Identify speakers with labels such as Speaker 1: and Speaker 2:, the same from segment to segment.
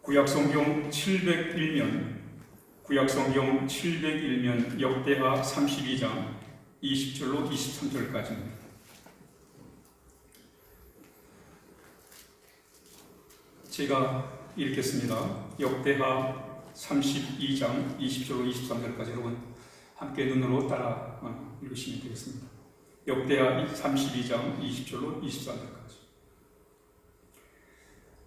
Speaker 1: 구약성경 701면 역대하 32장 20절로 23절까지입니다. 제가 읽겠습니다. 역대하 32장 20절로 23절까지 여러분 함께 눈으로 따라 읽으시면 되겠습니다. 역대하 32장 20절로 23절까지.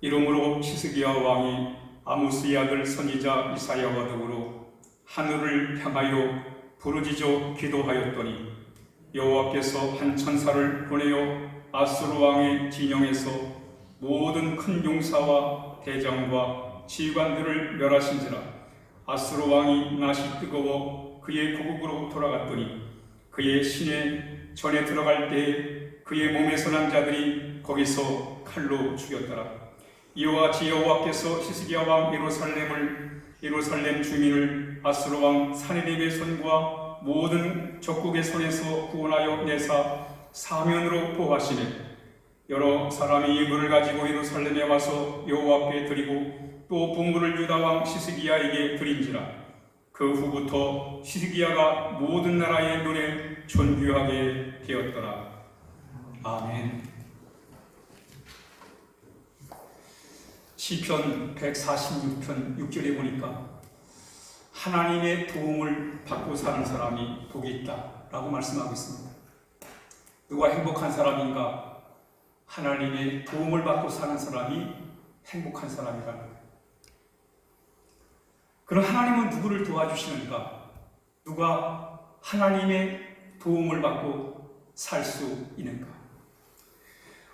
Speaker 1: 이러므로 히스기야 왕이 아모스의 아들 선지자 이사야와 더불어 하늘을 향하여 부르짖어 기도하였더니 여호와께서 한 천사를 보내어 아수르 왕의 진영에서 모든 큰 용사와 대장과 지휘관들을 멸하신지라. 아수르 왕이 낯이 뜨거워 그의 고국으로 돌아갔더니 그의 시내 전에 들어갈 때에 그의 몸에서 난 자들이 거기서 칼로 죽였더라. 이와 같이 여호와께서 히스기야 왕 예루살렘 주민을 아수르 왕 사네립의 손과 모든 적국의 손에서 구원하여 내사 사면으로 보호하시네. 여러 사람이 예물을 가지고 예루살렘에 와서 여호와께 드리고 또 분물을 유다 왕 히스기야에게 드린지라. 그 후부터 히스기야가 모든 나라의 눈에 존귀하게 되었더라. 아멘. 시편 146편 6절에 보니까 하나님의 도움을 받고 사는 사람이 복이 있다 라고 말씀하고 있습니다. 누가 행복한 사람인가? 하나님의 도움을 받고 사는 사람이 행복한 사람이라는 거예요. 그럼 하나님은 누구를 도와주시는가? 누가 하나님의 도움을 받고 살 수 있는가?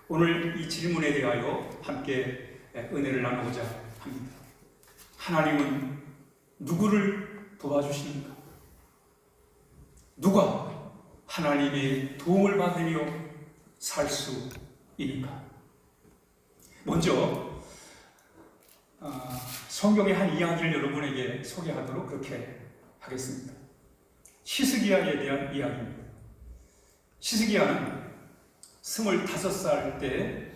Speaker 1: 오늘 이 질문에 대하여 함께 은혜를 나누고자 합니다. 하나님은 누구를 도와주시는가? 누가 하나님의 도움을 받으며 살 수 있는가? 먼저 성경의 한 이야기를 여러분에게 소개하도록 그렇게 하겠습니다. 히스기야에 대한 이야기입니다. 히스기야는 25살 때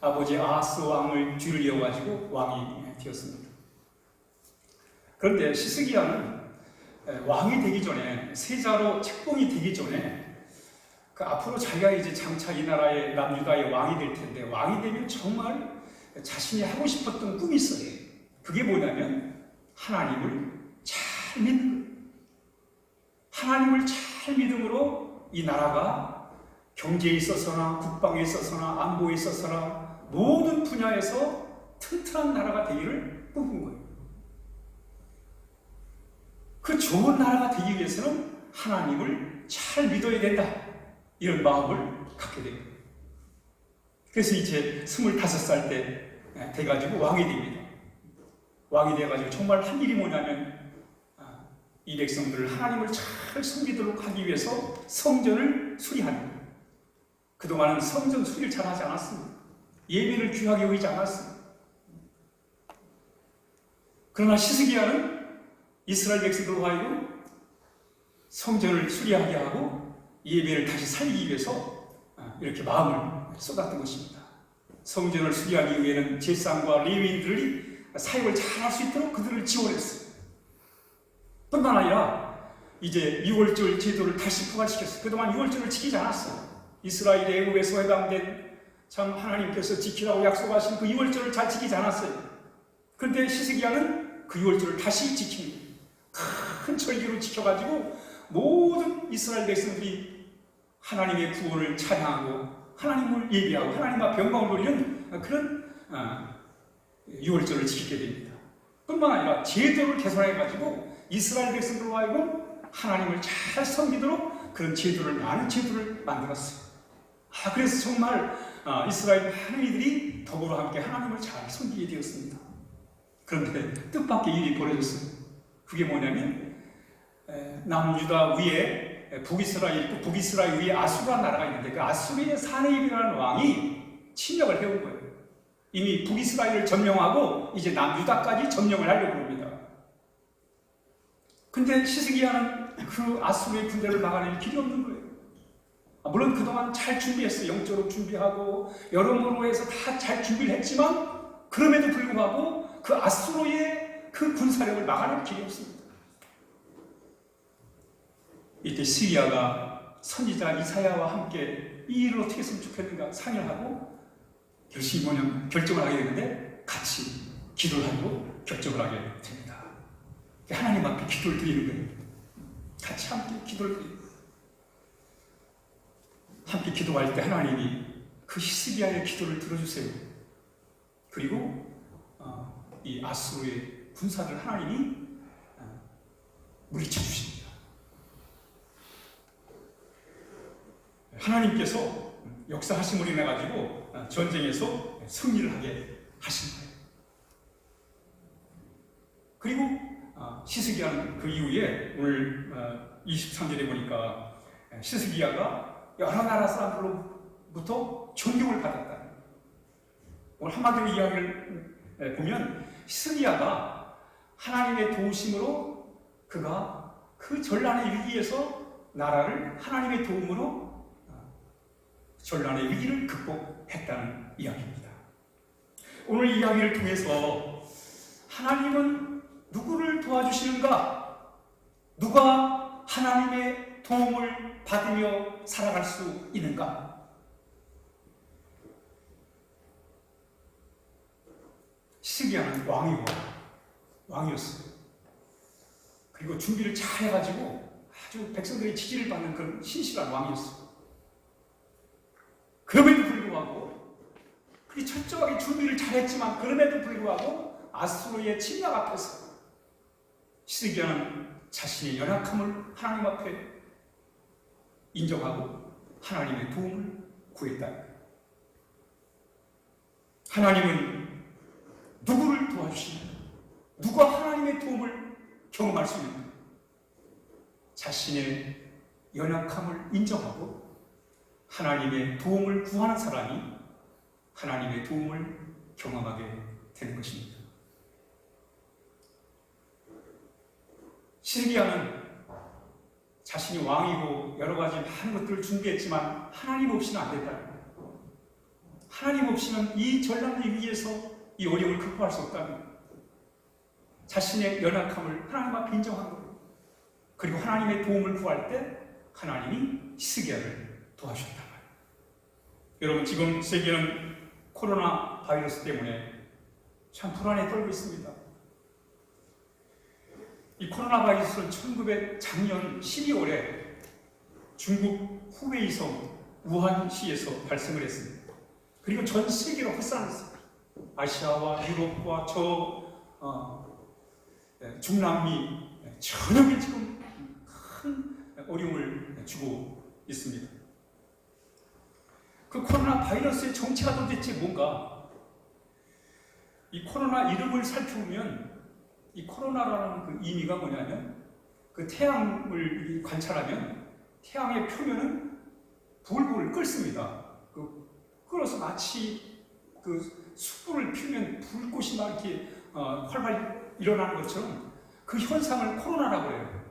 Speaker 1: 아버지 아하스 왕을 뒤를 이어가지고 왕이 되었습니다. 그런데 히스기야는 왕이 되기 전에, 세자로 책봉이 되기 전에 앞으로 자기가 이제 장차 이 나라의 남유다의 왕이 될 텐데, 왕이 되면 정말 자신이 하고 싶었던 꿈이 있어요. 그게 뭐냐면 하나님을 잘 믿는 거예요. 하나님을 잘 믿음으로 이 나라가 경제에 있어서나 국방에 있어서나 안보에 있어서나 모든 분야에서 튼튼한 나라가 되기를 꿈꾼 거예요. 그 좋은 나라가 되기 위해서는 하나님을 잘 믿어야 된다, 이런 마음을 갖게 돼요. 그래서 이제 25살 때 돼가지고 왕이 됩니다. 왕이 돼가지고 정말 한 일이 뭐냐면 이 백성들을 하나님을 잘 섬기도록 하기 위해서 성전을 수리하는 거예요. 그동안은 성전 수리를 잘 하지 않았습니다. 예배를 귀하게 여기지 않았습니다. 그러나 히스기야는 이스라엘 백성들과 하여금 성전을 수리하게 하고 예배를 다시 살리기 위해서 이렇게 마음을 쏟았던 것입니다. 성전을 수리하기 위해는 제사장과 레위인들이 사역을 잘 할 수 있도록 그들을 지원했어요. 뿐만 아니라 이제 유월절 제도를 다시 부활시켰어요. 그동안 유월절을 지키지 않았어요. 이스라엘의 애굽에서 해방된 참 하나님께서 지키라고 약속하신 그 유월절을 잘 지키지 않았어요. 그런데 히스기야는 그 유월절을 다시 지키는 거예요. 큰 절기로 지켜가지고 모든 이스라엘 백성들이 하나님의 구원을 찬양하고 하나님을 예배하고 하나님 앞에 영광을 돌리는 그런 유월절을 지키게 됩니다. 뿐만 아니라 제도를 개선해가지고 이스라엘 백성들과 하여금 하나님을 잘 섬기도록 그런 제도를, 많은 제도를 만들었어요. 그래서 정말 이스라엘 많은 이들이 더불어 함께 하나님을 잘 섬기게 되었습니다. 그런데 뜻밖의 일이 벌어졌어요. 그게 뭐냐면 남유다 위에 북이스라엘 있고 북이스라엘 위에 아수르라는 나라가 있는데 그 아수르의 사네립이라는 왕이 침략을 해온 거예요. 이미 북이스라엘을 점령하고 이제 남유다까지 점령을 하려고 합니다. 근데 히스기야는 그 아수르의 군대를 막아낼 길이 없는 거예요. 물론 그동안 잘 준비했어요. 영적으로 준비하고 여러모로 해서 다 잘 준비를 했지만 그럼에도 불구하고 그 아수르의 그 군사력을 막아낼 길이 없습니다. 이때 시리아가 선지자 이사야와 함께 이 일을 어떻게 했으면 좋겠는가 상의하고 결정을 하게 되는데 같이 기도를 하고 결정을 하게 됩니다. 하나님 앞에 기도를 드리는 거예요. 같이 함께 기도를 드리는 거예요. 함께 기도할 때 하나님이 그 히스기야의 기도를 들어주세요. 그리고 이 아수르의 군사들 하나님이 물리쳐 주십니다. 하나님께서 역사하심으로 인해 가지고 전쟁에서 승리를 하게 하신 거예요. 그리고 히스기야는 그 이후에 오늘 23절에 보니까 히스기야가 여러 나라 사람들로부터 존경을 받았다. 오늘 한마디로 이야기를 보면 히스기야가 하나님의 도우심으로 그가 그 전란의 위기에서 나라를 하나님의 도움으로 전란의 위기를 극복했다는 이야기입니다. 오늘 이야기를 통해서 하나님은 누구를 도와주시는가? 누가 하나님의 도움을 받으며 살아갈 수 있는가? 히스기야는 왕이었어요. 그리고 준비를 잘 해가지고 아주 백성들의 지지를 받는 그런 신실한 왕이었어요. 그럼에도 불구하고 그리 철저하게 준비를 잘했지만 그럼에도 불구하고 아수르의 침략 앞에서 히스기야는 자신의 연약함을 하나님 앞에 인정하고 하나님의 도움을 구했다. 하나님은 누구를 도와주시는가? 누가 하나님의 도움을 경험할 수 있는가? 자신의 연약함을 인정하고 하나님의 도움을 구하는 사람이 하나님의 도움을 경험하게 되는 것입니다. 히스기야는 자신이 왕이고 여러 가지 많은 것들을 준비했지만 하나님 없이는 안 된다. 하나님 없이는 이 전란의 위기에서 이 어려움을 극복할 수 없다면 자신의 연약함을 하나님 앞에 인정한 거예요. 그리고 하나님의 도움을 구할 때 하나님이 히스기야를 도와주셨단 말이에요. 여러분, 지금 세계는 코로나 바이러스 때문에 참 불안에 떨고 있습니다. 이 코로나 바이러스는 작년 12월에 중국 후베이성 우한시에서 발생을 했습니다. 그리고 전 세계로 확산했습니다. 아시아와 유럽과 중남미 전역에 지금 큰 어려움을 주고 있습니다. 그 코로나 바이러스의 정체가 도대체 뭔가? 이 코로나 이름을 살펴보면 이 코로나라는 그 의미가 뭐냐면 그 태양을 관찰하면 태양의 표면은 불을 끓습니다. 끓어서 마치 그 숯불을 피우면 불꽃이 막 이렇게 활발 일어나는 것처럼 그 현상을 코로나라고 해요.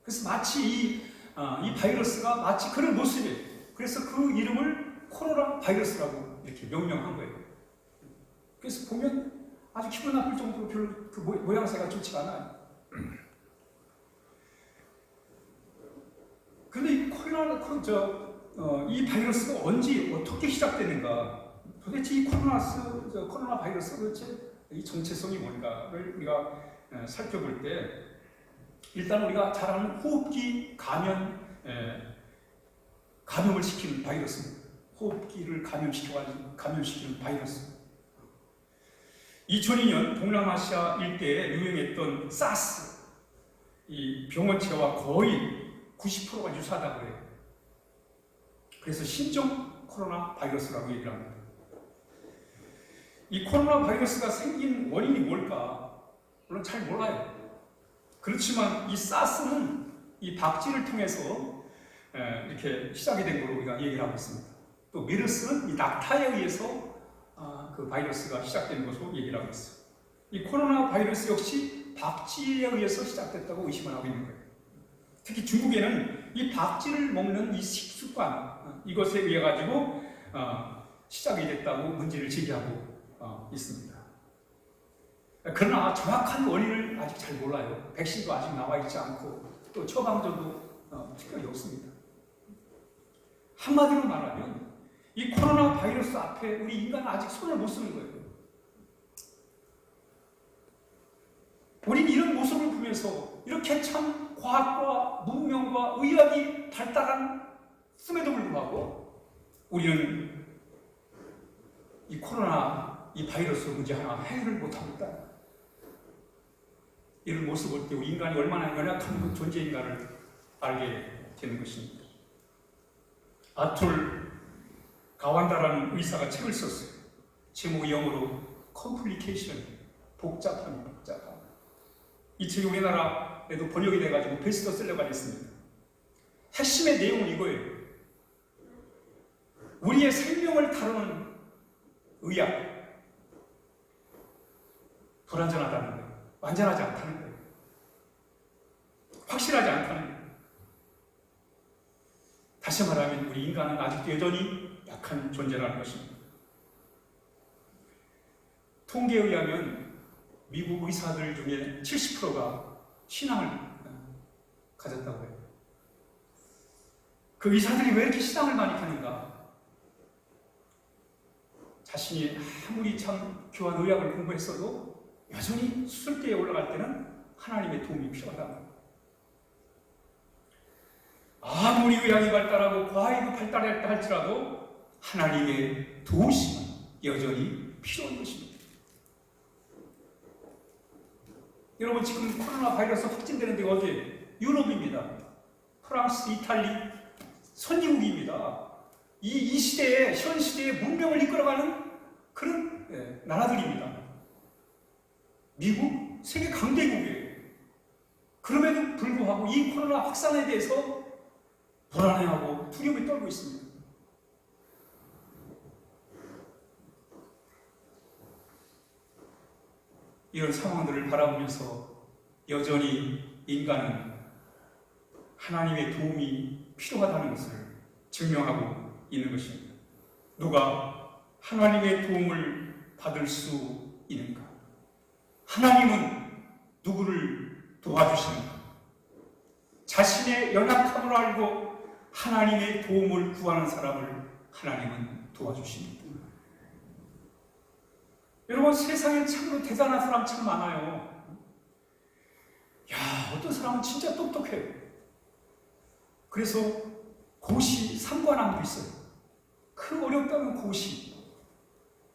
Speaker 1: 그래서 마치 이 바이러스가 마치 그런 모습이에요. 그래서 그 이름을 코로나 바이러스라고 이렇게 명명한 거예요. 그래서 보면 아주 기분 나쁠 정도로 별로 그 모양새가 좋지가 않아요. 그런데 이 이 바이러스가 언제 어떻게 시작되는가? 도대체 이 코로나 바이러스 도대체 이 정체성이 뭔가를 우리가 살펴볼 때 일단 우리가 잘 아는 호흡기 감염을 시키는 바이러스입니다. 호흡기를 감염시키는 바이러스. 2002년 동남아시아 일대에 유행했던 사스, 이 병원체와 거의 90%가 유사하다고 해요. 그래서 신종 코로나 바이러스라고 얘기를 합니다. 이 코로나 바이러스가 생긴 원인이 뭘까? 물론 잘 몰라요. 그렇지만 이 사스는 이 박쥐를 통해서 이렇게 시작이 된 걸로 우리가 얘기를 하고 있습니다. 또 메르스는 이 낙타에 의해서 그 바이러스가 시작된 것으로 얘기를 하고 있어요. 이 코로나 바이러스 역시 박쥐에 의해서 시작됐다고 의심을 하고 있는 거예요. 특히 중국에는 이 박쥐를 먹는 이 식습관, 이것에 의해 가지고 시작이 됐다고 문제를 제기하고 있습니다. 그러나 정확한 원인을 아직 잘 몰라요. 백신도 아직 나와 있지 않고 또 처방전도 특별히 없습니다. 한마디로 말하면 이 코로나 바이러스 앞에 우리 인간은 아직 손을 못 쓰는 거예요. 우린 이런 모습을 보면서 이렇게 참 과학과 문명과 의학이 발달함에도 불구하고 우리는 이 코로나, 이 바이러스 문제 하나 해결을 못하고 있다. 이런 모습을 볼 때 우리 인간이 얼마나 연약한 존재인가를 알게 되는 것입니다. 아툴 가완다라는 의사가 책을 썼어요. 제목이 영어로 Complication, 복잡함. 이 책이 우리나라에도 번역이 돼가지고 베스트셀러가 됐습니다. 핵심의 내용은 이거예요. 우리의 생명을 다루는 의학, 불완전하다는 거예요. 완전하지 않다는 거예요. 확실하지 않다는 거예요. 다시 말하면 우리 인간은 아직도 여전히 약한 존재라는 것입니다. 통계에 의하면 미국 의사들 중에 70%가 신앙을 가졌다고 해요. 그 의사들이 왜 이렇게 신앙을 많이 하는가? 자신이 아무리 참 귀한 의학을 공부했어도 여전히 수술대에 올라갈 때는 하나님의 도움이 필요하다. 아무리 의학이 발달하고 과학이 발달했다 할지라도 하나님의 도우심은 여전히 필요한 것입니다. 여러분 지금 코로나 바이러스 확진되는 데가 어디예요? 유럽입니다. 프랑스, 이탈리, 선진국입니다. 이 시대에, 현 시대에 문명을 이끌어가는 그런 나라들입니다. 미국, 세계 강대국이에요. 그럼에도 불구하고 이 코로나 확산에 대해서 불안해하고 두려움에 떨고 있습니다. 이런 상황들을 바라보면서 여전히 인간은 하나님의 도움이 필요하다는 것을 증명하고 있는 것입니다. 누가 하나님의 도움을 받을 수 있는가? 하나님은 누구를 도와주시는가? 자신의 연약함을 알고 하나님의 도움을 구하는 사람을 하나님은 도와주십니다. 여러분 세상에 참으로 대단한 사람 참 많아요. 야, 어떤 사람은 진짜 똑똑해요. 그래서 고시, 삼관왕도 있어요. 그 어렵다는 고시.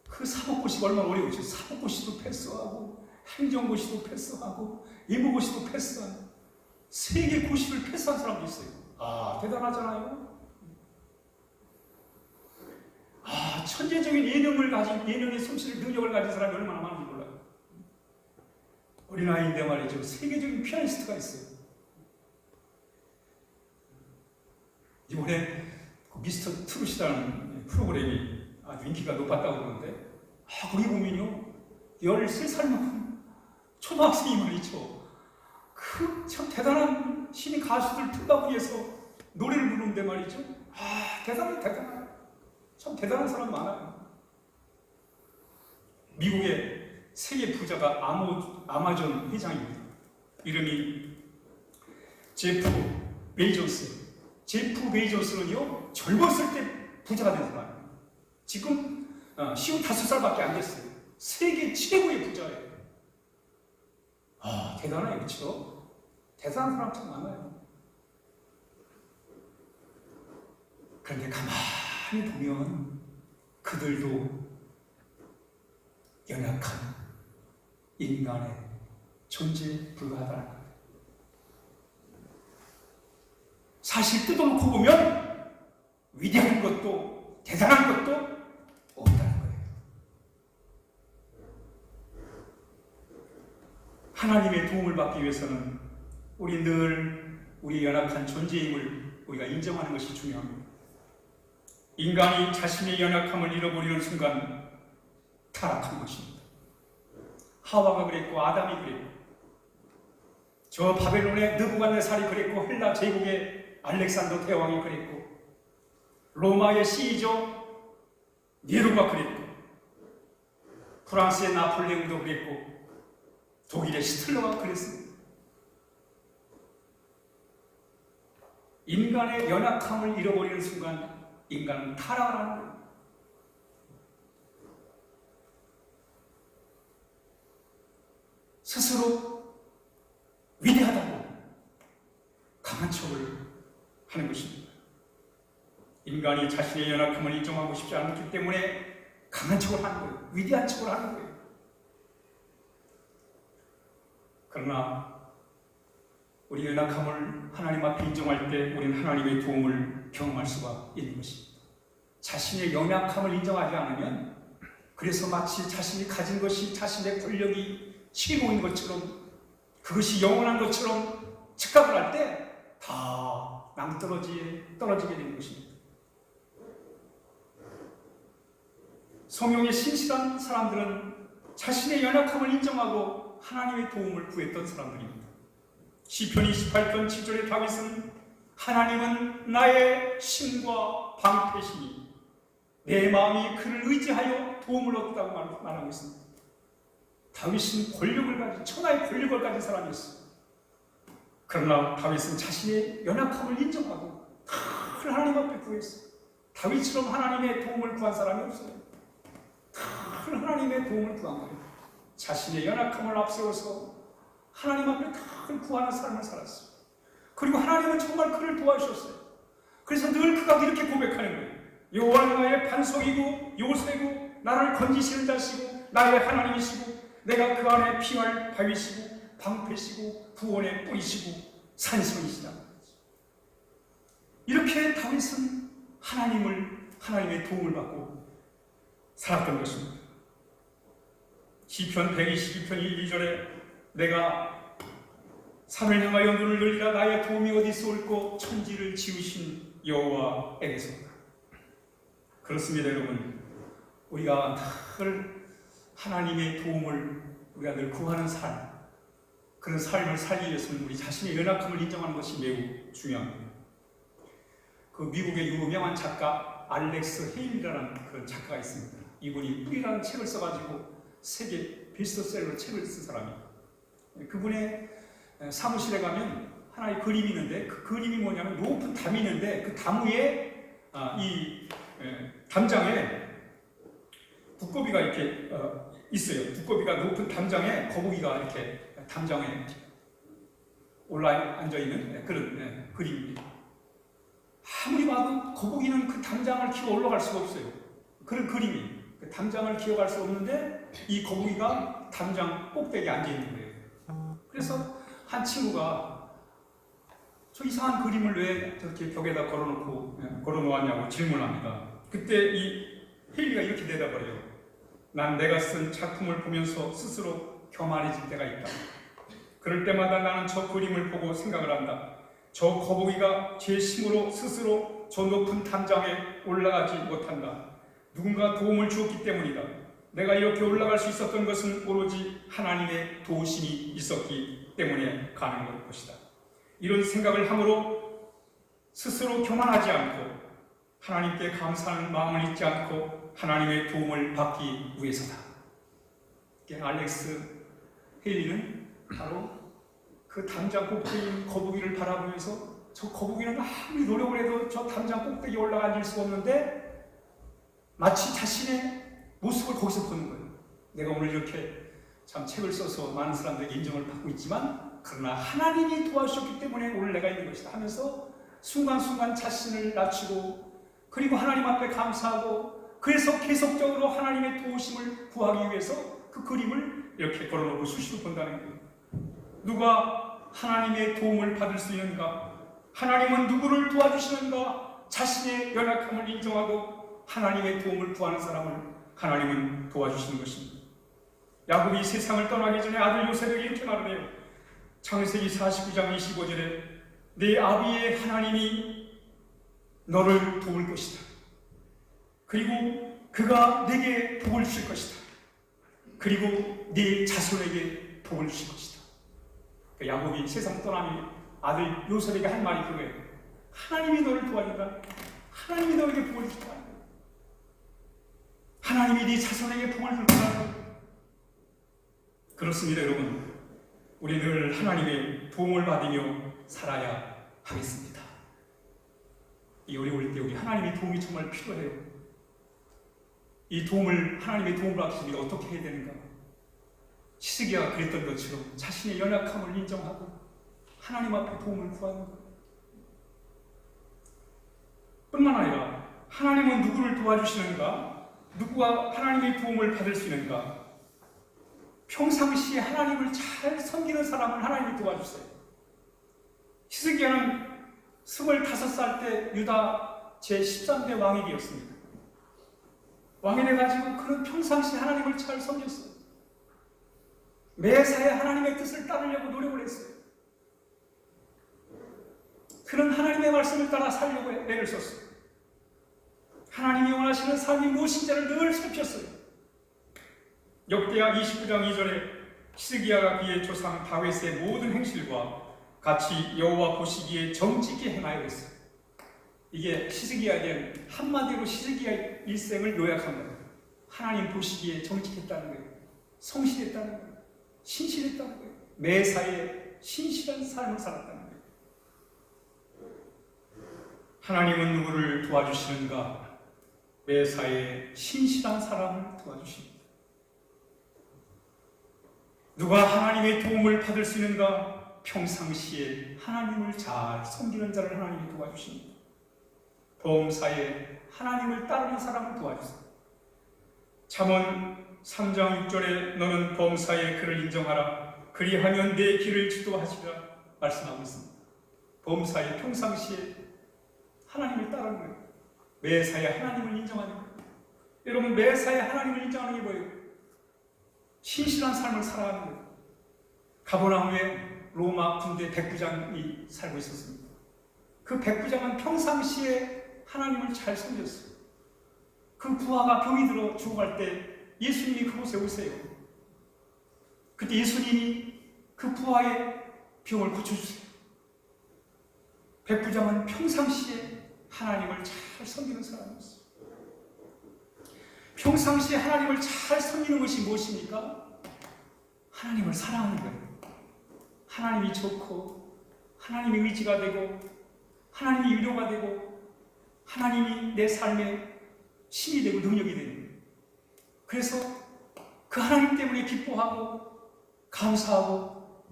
Speaker 1: 그 사법고시가 얼마나 어려우죠. 사법고시도 패스하고 행정고시도 패스하고 예무고시도 패스하고 세계 고시를 패스한 사람도 있어요. 아, 대단하잖아요. 아, 천재적인 예능의 솜씨를, 능력을 가진 사람이 얼마나 많은지 몰라요. 어린아이인데 말이죠. 세계적인 피아니스트가 있어요. 이번에 미스터 트롯이라는 프로그램이 아주 인기가 높았다고 그러는데, 거기 보면요. 13살 먹은 초등학생이 말이죠. 그 참 대단한 신인 가수들 틀다보기에서 노래를 부르는데 말이죠. 대단해. 참 대단한 사람 많아요. 미국의 세계 부자가 아마존 회장입니다. 이름이 제프 베이조스. 제프 베이조스는요, 젊었을 때 부자가 된 사람이에요. 지금 55살밖에 안 됐어요. 세계 최고의 부자예요. 대단해요, 그렇죠? 대단한 사람 참 많아요. 그런데 가만히 보면 그들도 연약한 인간의 존재에 불과하다는 거예요. 사실 뜯어놓고 보면 위대한 것도 대단한 것도 없다는 거예요. 하나님의 도움을 받기 위해서는 우리 늘 우리 연약한 존재임을 우리가 인정하는 것이 중요합니다. 인간이 자신의 연약함을 잃어버리는 순간 타락한 것입니다. 하와가 그랬고 아담이 그랬고 저 바벨론의 느부갓네살이 그랬고 헬라 제국의 알렉산더 대왕이 그랬고 로마의 시저 네로가 그랬고 프랑스의 나폴레옹도 그랬고 독일의 시틀러가 그랬습니다. 인간의 연약함을 잃어버리는 순간 인간은 타락을 하는 거예요. 스스로 위대하다고 강한 척을 하는 것입니다. 인간이 자신의 연약함을 인정하고 싶지 않기 때문에 강한 척을 하는 거예요. 위대한 척을 하는 거예요. 그러나 우리 연약함을 하나님 앞에 인정할 때 우리는 하나님의 도움을 경험할 수가 있는 것입니다. 자신의 연약함을 인정하지 않으면 그래서 마치 자신이 가진 것이 자신의 권력이 최고인 것처럼 그것이 영원한 것처럼 착각을 할 때 다 낭떠러지게 되는 것입니다. 성령의 신실한 사람들은 자신의 연약함을 인정하고 하나님의 도움을 구했던 사람들입니다. 시편 28편 7절에 다윗은 하나님은 나의 신과 방패시니 내 마음이 그를 의지하여 도움을 얻었다고 말하고 있습니다. 다윗은 권력을 가진 천하의 권력을 가진 사람이었어요. 그러나 다윗은 자신의 연약함을 인정하고 늘 하나님 앞에 구했어요. 다윗처럼 하나님의 도움을 구한 사람이 없어요. 늘 하나님의 도움을 구한 거예요. 자신의 연약함을 앞세워서 하나님 앞에 늘 구하는 삶을 살았어요. 그리고 하나님은 정말 그를 도와주셨어요. 그래서 늘 그가 이렇게 고백하는 거예요. 여호와는 나의 반석이고 요새고 나를 건지시는 자시고 나의 하나님이시고 내가 그 안에 피할 바위시고 방패시고 구원의 뿌리시고 산성이시다. 이렇게 다윗은 하나님의 도움을 받고 살았던 것입니다. 시편 122편 1, 2절에 내가 산을 향하여 눈을 돌리라 나의 도움이 어디서 올꼬 천지를 지으신 여호와에게서다. 그렇습니다, 여러분. 우리가 늘 하나님의 도움을 우리가 늘 구하는 삶, 그런 삶을 살기 위해서는 우리 자신의 연약함을 인정하는 것이 매우 중요합니다. 그 미국의 유명한 작가 알렉스 헤일이라는 그런 작가가 있습니다. 이분이 뿌리라는 책을 써가지고 세계 베스트셀러 책을 쓴 사람이에요. 그분의 사무실에 가면 하나의 그림이 있는데 그 그림이 뭐냐면 높은 담이 있는데 그 담 위에 이 담장에 두꺼비가 이렇게 있어요. 두꺼비가 높은 담장에 거북이가 이렇게 담장에 올라 앉아있는 그런 그림입니다. 아무리 봐도 거북이는 그 담장을 기어 올라갈 수가 없어요. 그런 그림이 그 담장을 기어갈 수 없는데 이 거북이가 담장 꼭대기에 앉아있는 거예요. 그래서 한 친구가 저 이상한 그림을 왜 저렇게 벽에다 걸어놓았냐고 질문합니다. 그때 이 헤일리가 이렇게 대답을 해요. 난 내가 쓴 작품을 보면서 스스로 교만해질 때가 있다. 그럴 때마다 나는 저 그림을 보고 생각을 한다. 저 거북이가 제 힘으로 스스로 저 높은 담장에 올라가지 못한다. 누군가 도움을 주었기 때문이다. 내가 이렇게 올라갈 수 있었던 것은 오로지 하나님의 도우심이 있었기 때문에 가능한 것이다. 이런 생각을 함으로 스스로 교만하지 않고 하나님께 감사하는 마음을 잊지 않고 하나님의 도움을 받기 위해서다. 알렉스 헤일리는 바로 그 담장 꼭대기 거북이를 바라보면서 저 거북이는 아무리 노력을 해도 저 담장 꼭대기에 올라가 앉을 수가 없는데 마치 자신의 모습을 거기서 보는 거예요. 내가 오늘 이렇게 참 책을 써서 많은 사람들에게 인정을 받고 있지만 그러나 하나님이 도와주셨기 때문에 오늘 내가 있는 것이다 하면서 순간순간 자신을 낮추고 그리고 하나님 앞에 감사하고 그래서 계속적으로 하나님의 도우심을 구하기 위해서 그 그림을 이렇게 걸어놓고 수시로 본다는 거예요. 누가 하나님의 도움을 받을 수 있는가? 하나님은 누구를 도와주시는가? 자신의 연약함을 인정하고 하나님의 도움을 구하는 사람을 하나님은 도와주시는 것입니다. 야곱이 세상을 떠나기 전에 아들 요셉에게 이렇게 말을 해요. 창세기 49장 25절에 내 아비의 하나님이 너를 도울 것이다. 그리고 그가 내게 복을 주실 것이다. 그리고 네 자손에게 복을 주실 것이다. 야곱이 세상 떠나니 아들 요셉에게 한 말이 그거예요. 하나님이 너를 도와준다. 하나님이 너에게 복을 줄 거야. 하나님이 네 자손에게 복을 줄 거야. 그렇습니다, 여러분. 우리 늘 하나님의 도움을 받으며 살아야 하겠습니다. 이 어려울 때 우리 하나님의 도움이 정말 필요해요. 이 도움을, 하나님의 도움을 받기 위해 어떻게 해야 되는가? 히스기야가 그랬던 것처럼 자신의 연약함을 인정하고 하나님 앞에 도움을 구하는 것. 뿐만 아니라 하나님은 누구를 도와주시는가? 누구가 하나님의 도움을 받을 수 있는가? 평상시에 하나님을 잘 섬기는 사람을 하나님이 도와주세요. 히스기야는 25살 때 유다 제13대 왕이 되었습니다. 왕이 돼가지고 그는 평상시에 하나님을 잘 섬겼어요. 매사에 하나님의 뜻을 따르려고 노력을 했어요. 그는 하나님의 말씀을 따라 살려고 애를 썼어요. 하나님이 원하시는 삶이 무엇인지를 늘 살폈어요. 역대하 29장 2절에 히스기야가 그의 조상 다윗의 모든 행실과 같이 여호와 보시기에 정직히 행하였어요. 이게 히스기야에 대한 한마디로 히스기야의 일생을 요약한 거예요. 하나님 보시기에 정직했다는 거예요. 성실했다는 거예요. 신실했다는 거예요. 매사에 신실한 삶을 살았다는 거예요. 하나님은 누구를 도와주시는가? 매사에 신실한 사람을 도와주십니다. 누가 하나님의 도움을 받을 수 있는가? 평상시에 하나님을 잘 섬기는 자를 하나님이 도와주십니다. 범사에 하나님을 따르는 사람을 도와주세요. 잠언 3장 6절에 너는 범사에 그를 인정하라. 그리하면 내 길을 지도하시라 말씀하고 있습니다. 범사에 평상시에 하나님을 따르는 거예요. 매사에 하나님을 인정하는 거예요. 여러분, 매사에 하나님을 인정하는 게 뭐예요? 신실한 삶을 살아가는 거예요. 가버나움에 로마 군대 백부장이 살고 있었습니다. 그 백부장은 평상시에 하나님을 잘 섬겼어요. 그 부하가 병이 들어 죽어갈 때 예수님이 그곳에 오세요. 그때 예수님이 그 부하의 병을 고쳐주세요. 백부장은 평상시에 하나님을 잘 섬기는 사람이었어요. 평상시에 하나님을 잘 섬기는 것이 무엇입니까? 하나님을 사랑하는 거예요. 하나님이 좋고 하나님이 의지가 되고 하나님이 위로가 되고 하나님이 내 삶에 힘이 되고 능력이 되는 거예요. 그래서 그 하나님 때문에 기뻐하고 감사하고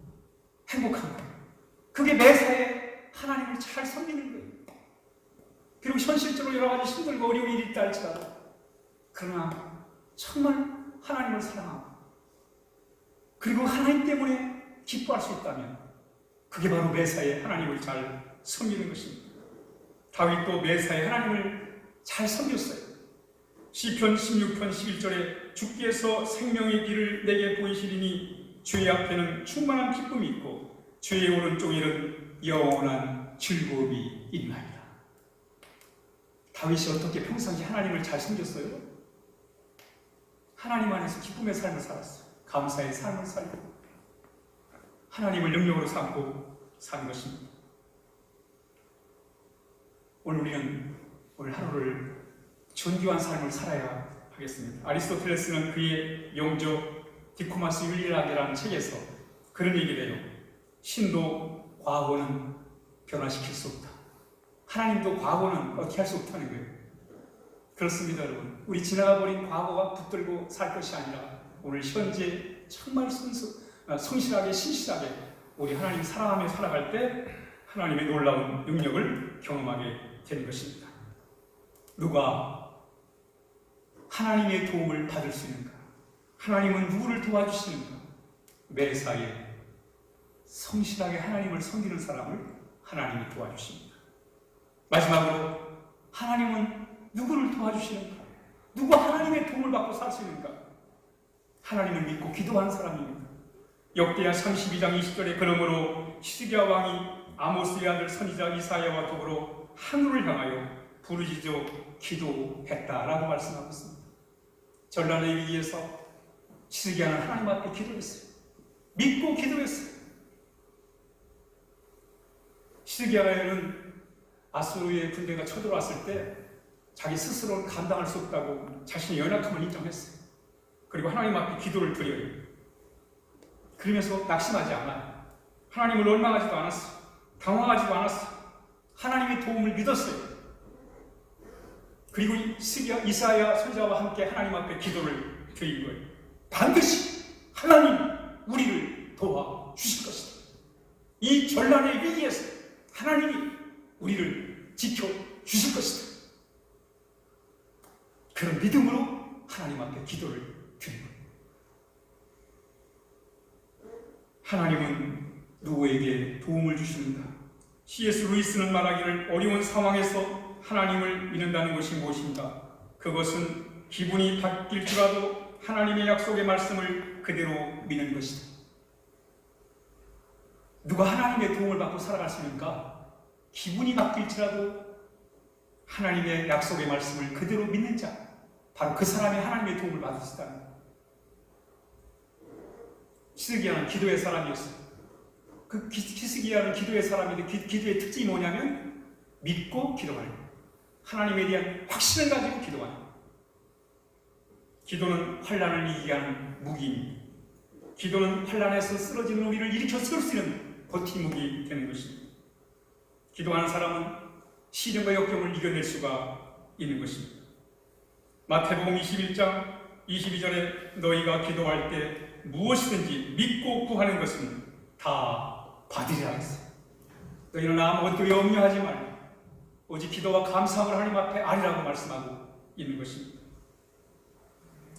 Speaker 1: 행복한 거예요. 그게 매사에 하나님을 잘 섬기는 거예요. 그리고 현실적으로 여러 가지 힘들고 어려운 일이 있다 할지라도 그러나 정말 하나님을 사랑하고 그리고 하나님 때문에 기뻐할 수 있다면 그게 바로 매사에 하나님을 잘 섬기는 것입니다. 다윗도 매사에 하나님을 잘 섬겼어요. 시편 16편 11절에 주께서 생명의 길을 내게 보이시리니 주의 앞에는 충만한 기쁨이 있고 주의 오른쪽에는 영원한 즐거움이 있나이다. 다윗이 어떻게 평상시 하나님을 잘 섬겼어요? 하나님 안에서 기쁨의 삶을 살았어요. 감사의 삶을 살고 하나님을 능력으로 삼고 산 것입니다. 오늘 우리는 오늘 하루를 존귀한 삶을 살아야 하겠습니다. 아리스토텔레스는 그의 영조 디코마스 율리라게라는 책에서 그런 얘기를 해요. 신도 과거는 변화시킬 수 없다. 하나님도 과거는 어떻게 할 수 없다는 거예요. 그렇습니다, 여러분. 우리 지나가버린 과거가 붙들고 살 것이 아니라 오늘 현재 정말 성실하게 신실하게 우리 하나님 사랑하며 살아갈 때 하나님의 놀라운 능력을 경험하게 되는 것입니다. 누가 하나님의 도움을 받을 수 있는가? 하나님은 누구를 도와주시는가? 매사에 성실하게 하나님을 섬기는 사람을 하나님이 도와주십니다. 마지막으로 하나님은 누구를 도와주시는가? 누가 하나님의 도움을 받고 살 수 있는가? 하나님을 믿고 기도하는 사람입니다. 역대하 32장 20절에 그러므로 히스기야 왕이 아모스의 아들 선지자 이사야와 더불어 하늘을 향하여 부르짖어 기도했다라고 말씀하고 있습니다. 전란의 위기에서 히스기야는 하나님 앞에 기도했어요. 믿고 기도했어요. 히스기야는 아수르의 군대가 쳐들어왔을 때 자기 스스로는 감당할 수 없다고 자신의 연약함을 인정했어요. 그리고 하나님 앞에 기도를 드려요. 그러면서 낙심하지 않아요. 하나님을 원망하지도 않았어. 당황하지도 않았어. 하나님의 도움을 믿었어요. 그리고 이사야 선지자와 함께 하나님 앞에 기도를 드린 거예요. 반드시 하나님 우리를 도와주실 것이다. 이 전란의 위기에서 하나님이 우리를 지켜주실 것이다. 그런 믿음으로 하나님 앞에 기도를 드린 거예요. 하나님은 누구에게 도움을 주십니다. C.S. 루이스는 말하기를 어려운 상황에서 하나님을 믿는다는 것이 무엇인가? 그것은 기분이 바뀔지라도 하나님의 약속의 말씀을 그대로 믿는 것이다. 누가 하나님의 도움을 받고 살아갔습니까? 기분이 바뀔지라도 하나님의 약속의 말씀을 그대로 믿는 자, 바로 그 사람이 하나님의 도움을 받았다는 거예요. 히스기야는 기도의 사람이었어요. 그 히스기야는 기도의 사람인데 기도의 특징이 뭐냐면 믿고 기도하는 거예요. 하나님에 대한 확신을 가지고 기도하는 거예요. 기도는 환난을 이기게 하는 무기입니다. 기도는 환난에서 쓰러지는 우리를 일으켜 세울 수 있는 버팀목이 되는 것입니다. 기도하는 사람은 시련과 역경을 이겨낼 수가 있는 것입니다. 마태복음 21장 22절에 너희가 기도할 때 무엇이든지 믿고 구하는 것은 다 받으리라 했어요. 너희는 아무것도 염려하지 말고 오직 기도와 감사함을 하나님 앞에 아뢰라고 말씀하고 있는 것입니다.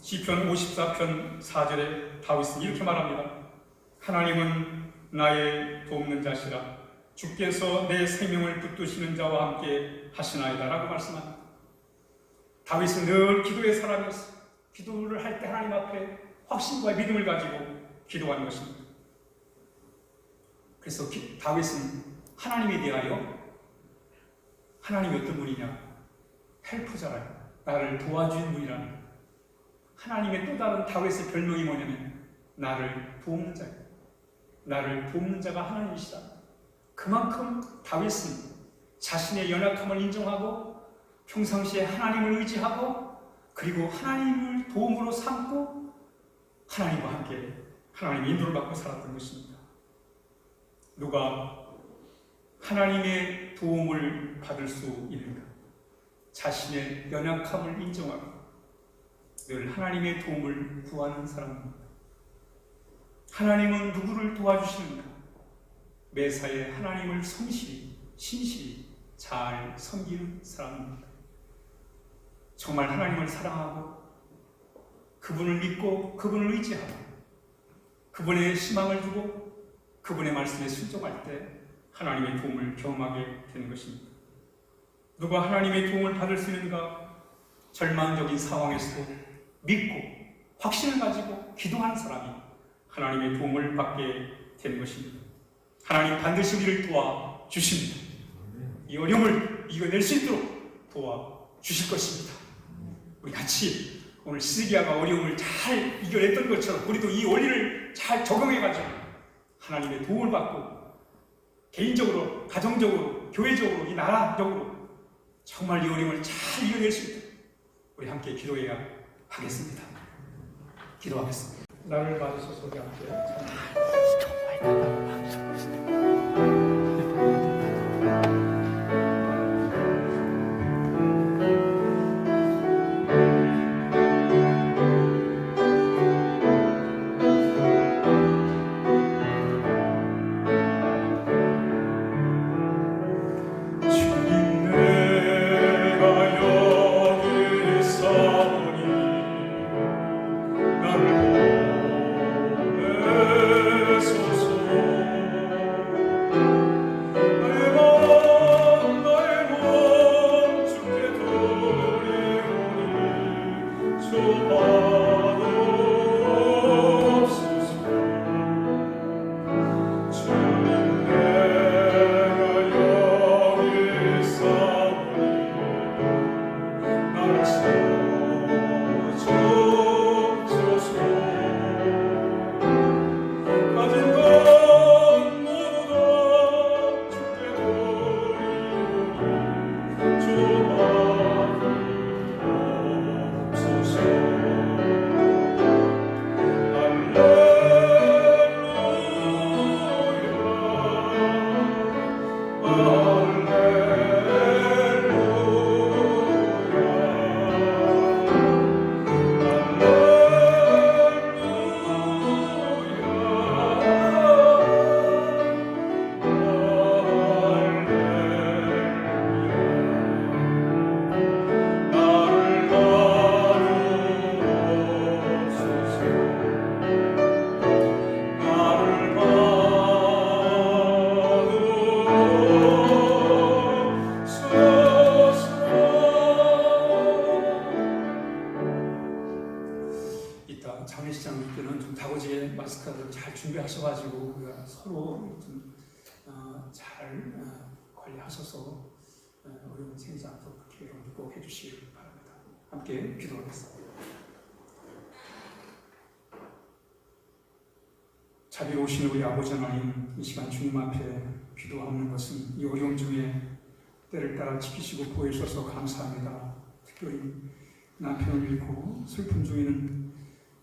Speaker 1: 시편 54편 4절에 다윗은 이렇게 말합니다. 하나님은 나의 돕는 자시라. 주께서 내 생명을 붙드시는 자와 함께 하시나이다 라고 말씀합니다. 다윗은 늘 기도의 사람이었어요. 기도를 할 때 하나님 앞에 확신과 믿음을 가지고 기도하는 것입니다. 그래서 다윗은 하나님에 대하여 하나님이 어떤 분이냐? 헬프자라요. 나를 도와주는 분이라는 하나님의 또 다른 다윗의 별명이 뭐냐면 나를 돕는 자예요. 나를 돕는 자가 하나님이시다. 그만큼 다윗은 자신의 연약함을 인정하고 평상시에 하나님을 의지하고 그리고 하나님을 도움으로 삼고 하나님과 함께 하나님의 인도를 받고 살았던 것입니다. 누가 하나님의 도움을 받을 수 있는가? 자신의 연약함을 인정하고 늘 하나님의 도움을 구하는 사람입니다. 하나님은 누구를 도와주시는가? 매사에 하나님을 성실히, 신실히 잘 섬기는 사람입니다. 정말 하나님을 사랑하고 그분을 믿고 그분을 의지하고 그분의 희망을 두고 그분의 말씀에 순종할 때 하나님의 도움을 경험하게 되는 것입니다. 누가 하나님의 도움을 받을 수 있는가? 절망적인 상황에서도 믿고 확신을 가지고 기도하는 사람이 하나님의 도움을 받게 되는 것입니다. 하나님 반드시 우리를 도와주십니다. 이 어려움을 이겨낼 수 있도록 도와주실 것입니다. 우리 같이 오늘 히스기야가 어려움을 잘 이겨냈던 것처럼 우리도 이 원리를 잘 적용해가지고 하나님의 도움을 받고 개인적으로, 가정적으로, 교회적으로, 이 나라적으로 정말 이 어려움을 잘 이겨낼 수 있도록 우리 함께 기도해야 하겠습니다. 기도하겠습니다. 나를 받으소서 우리 함께
Speaker 2: 나를 보내
Speaker 1: 파스타를 잘 준비하셔가지고 우리가 서로 좀, 잘 관리하셔서 어려운 생기지 않도록 그렇게 꼭 해주시길 바랍니다. 함께 기도하겠습니다. 자비로우신 우리 아버지 하나님, 이 시간 주님 앞에 기도하는 것은 이 어려움 중에 때를 따라 지키시고 보여주셔서 감사합니다. 특별히 남편을 잃고 슬픔 중에는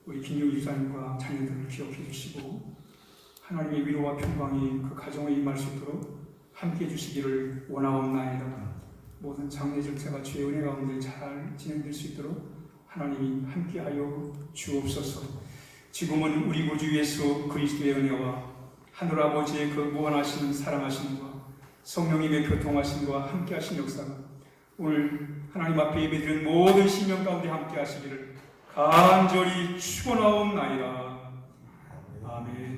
Speaker 1: 우리 김용 유사님과 자녀들을 기억해 주시고 하나님의 위로와 평강이 그 가정에 임할 수 있도록 함께 해주시기를 원하옵나이다. 모든 장례 절차가 주의 은혜 가운데 잘 진행될 수 있도록 하나님이 함께하여 주옵소서. 지금은 우리 구주 예수 그리스도의 은혜와 하늘 아버지의 그 무한하시는 사랑하심과 성령님의 교통하심과 함께하신 역사가 오늘 하나님 앞에 예배드린 모든 심령 가운데 함께하시기를 간절히 축원하옵나이다. 아멘.